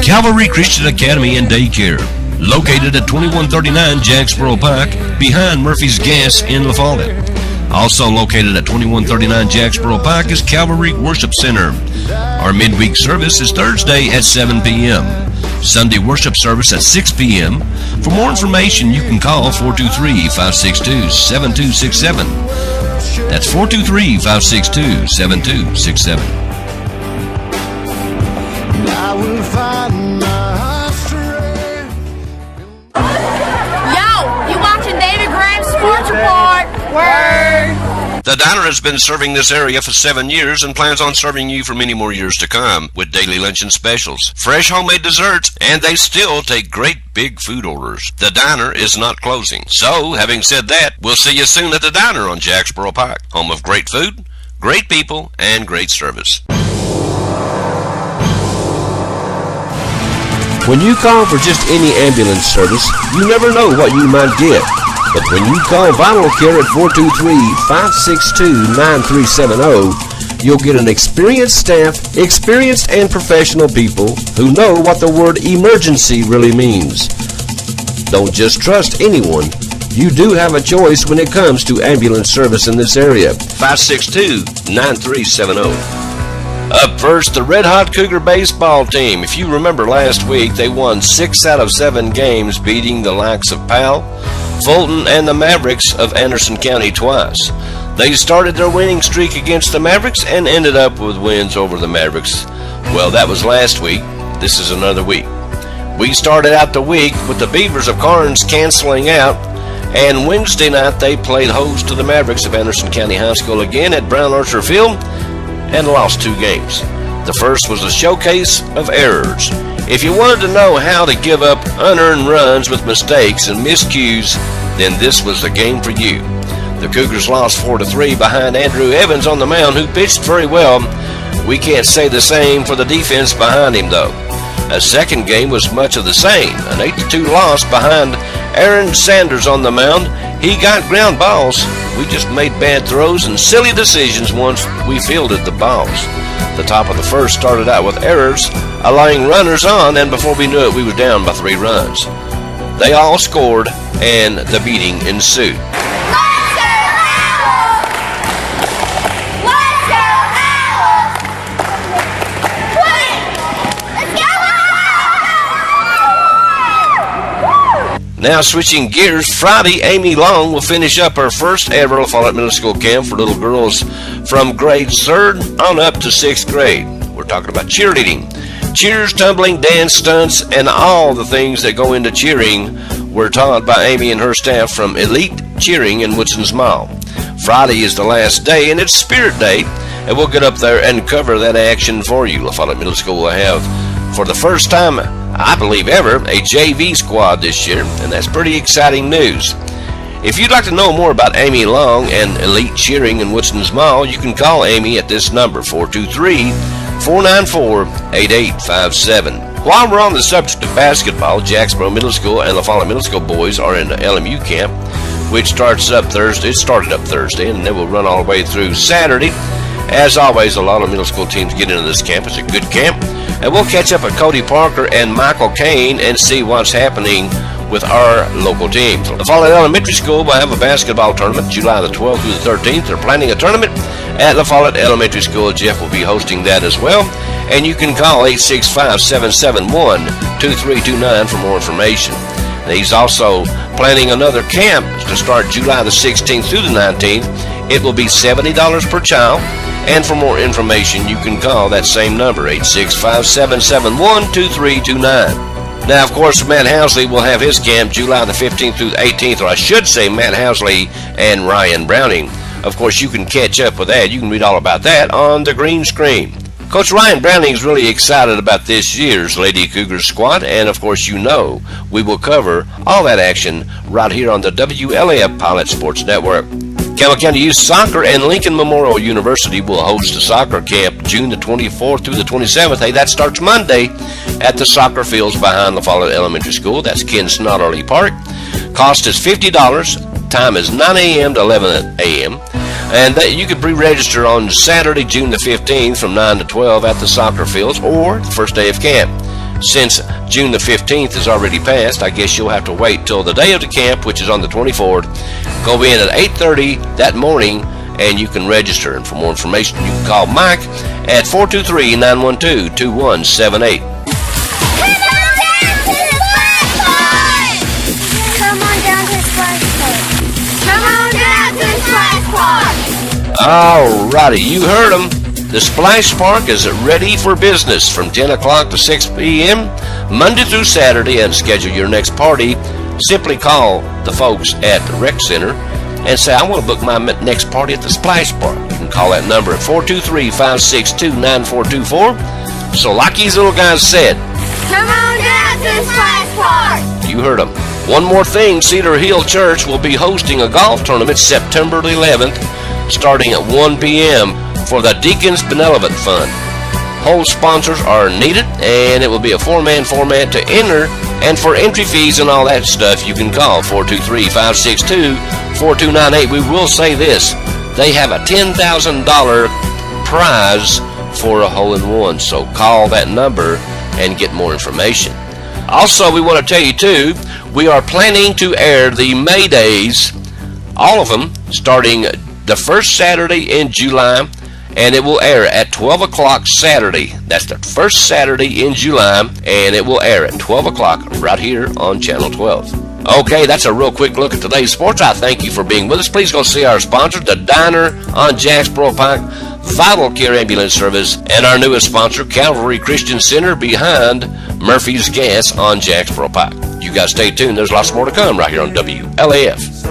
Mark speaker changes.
Speaker 1: Calvary Christian Academy and Daycare, located at 2139 Jacksboro Pike, behind Murphy's Gas in La Follette. Also located at 2139 Jacksboro Pike is Calvary Worship Center. Our midweek service is Thursday at 7 p.m. Sunday worship service at 6 p.m. For more information, you can call 423-562-7267. That's 423-562-7267.
Speaker 2: I will find my strength.
Speaker 3: Yo, you watching David Graham's Sports Report? Word.
Speaker 1: The Diner has been serving this area for 7 years and plans on serving you for many more years to come with daily luncheon specials, fresh homemade desserts, and they still take great big food orders. The Diner is not closing. So, having said that, we'll see you soon at the Diner on Jacksboro Pike, home of great food, great people, and great service.
Speaker 4: When you call for just any ambulance service, you never know what you might get. But when you call Vital Care at 423-562-9370, you'll get an experienced staff, experienced and professional people who know what the word emergency really means. Don't just trust anyone. You do have a choice when it comes to ambulance service in this area. 562-9370. Up first, the Red Hot Cougar baseball team. If you remember last week, they won 6 out of 7 games, beating the likes of Powell, Fulton, and the Mavericks of Anderson County twice. They started their winning streak against the Mavericks and ended up with wins over the Mavericks. Well, that was last week. This is another week. We started out the week with the Beavers of Carnes canceling out, and Wednesday night they played host to the Mavericks of Anderson County High School again at Brown Archer Field and lost 2 games. The first was a showcase of errors. If you wanted to know how to give up unearned runs with mistakes and miscues, then this was the game for you. The Cougars lost 4-3 behind Andrew Evans on the mound, who pitched very well. We can't say the same for the defense behind him, though. A second game was much of the same, an 8-2 loss behind Aaron Sanders on the mound. He got ground balls. We just made bad throws and silly decisions once we fielded the balls. The top of the first started out with errors, allowing runners on, and before we knew it, we were down by 3 runs. They all scored, and the beating ensued. Now switching gears, Friday, Amy Long will finish up her first ever La Follette Middle School camp for little girls from grade 3rd on up to 6th grade. We're talking about cheerleading. Cheers, tumbling, dance, stunts, and all the things that go into cheering were taught by Amy and her staff from Elite Cheering in Woodson's Mall. Friday is the last day, and it's Spirit Day, and we'll get up there and cover that action for you. La Follette Middle School will have, for the first time, I believe ever, a JV squad this year, and that's pretty exciting news. If you'd like to know more about Amy Long and Elite Cheering in Woodson's Mall, you can call Amy at this number, 423-494-8857. While we're on the subject of basketball, Jacksboro Middle School and La Follette Middle School boys are in the LMU camp, which started up Thursday, and they will run all the way through Saturday. As always, a lot of middle school teams get into this camp. It's a good camp. And we'll catch up with Cody Parker and Michael Kane and see what's happening with our local teams. La Follette Elementary School will have a basketball tournament July the 12th through the 13th. They're planning a tournament at La Follette Elementary School. Jeff will be hosting that as well. And you can call 865-771-2329 for more information. And he's also planning another camp to start July the 16th through the 19th. It will be $70 per child. And for more information, you can call that same number, 865-771-2329. Now, of course, Matt Housley will have his camp July the 15th through the 18th, or I should say Matt Housley and Ryan Browning. Of course, you can catch up with that. You can read all about that on the green screen. Coach Ryan Browning is really excited about this year's Lady Cougars squad, and of course, you know we will cover all that action right here on the WLAF Pilot Sports Network. Campbell County Youth Soccer and Lincoln Memorial University will host a soccer camp June the 24th through the 27th. Hey, that starts Monday at the soccer fields behind La Follette Elementary School. That's Ken Snodderly Park. Cost is $50. Time is 9 a.m. to 11 a.m. And you can pre-register on Saturday, June the 15th from 9 to 12 at the soccer fields or the first day of camp. Since June the 15th is already passed, I guess you'll have to wait till the day of the camp, which is on the 24th. Go in at 8:30 that morning and you can register. And for more information, you can call Mike at 423-912-2178. Alrighty, you heard them. The Splash Park is ready for business from 10 o'clock to 6 p.m. Monday through Saturday, and schedule your next party. Simply call the folks at the Rec Center and say, I want to book my next party at the Splash Park. You can call that number at 423-562-9424. So like these little guys said,
Speaker 3: come on down to the Splash Park.
Speaker 4: You heard them. One more thing, Cedar Hill Church will be hosting a golf tournament September 11th, starting at 1 p.m. for the Deacons Benevolent Fund. Whole sponsors are needed, and it will be a four-man format to enter, and for entry fees and all that stuff, you can call 423-562-4298. We will say this, they have a $10,000 prize for a hole-in-one, so call that number and get more information. Also, we want to tell you, too, we are planning to air the May Days, all of them, starting the first Saturday in July, and it will air at 12 o'clock Saturday. That's the first Saturday in July, and it will air at 12 o'clock right here on Channel 12. Okay, that's a real quick look at today's sports. I thank you for being with us. Please go see our sponsors, the Diner on Jacksboro Pike, Vital Care Ambulance Service, and our newest sponsor, Calvary Christian Center behind Murphy's Gas on Jacksboro Pike. You guys stay tuned. There's lots more to come right here on WLAF.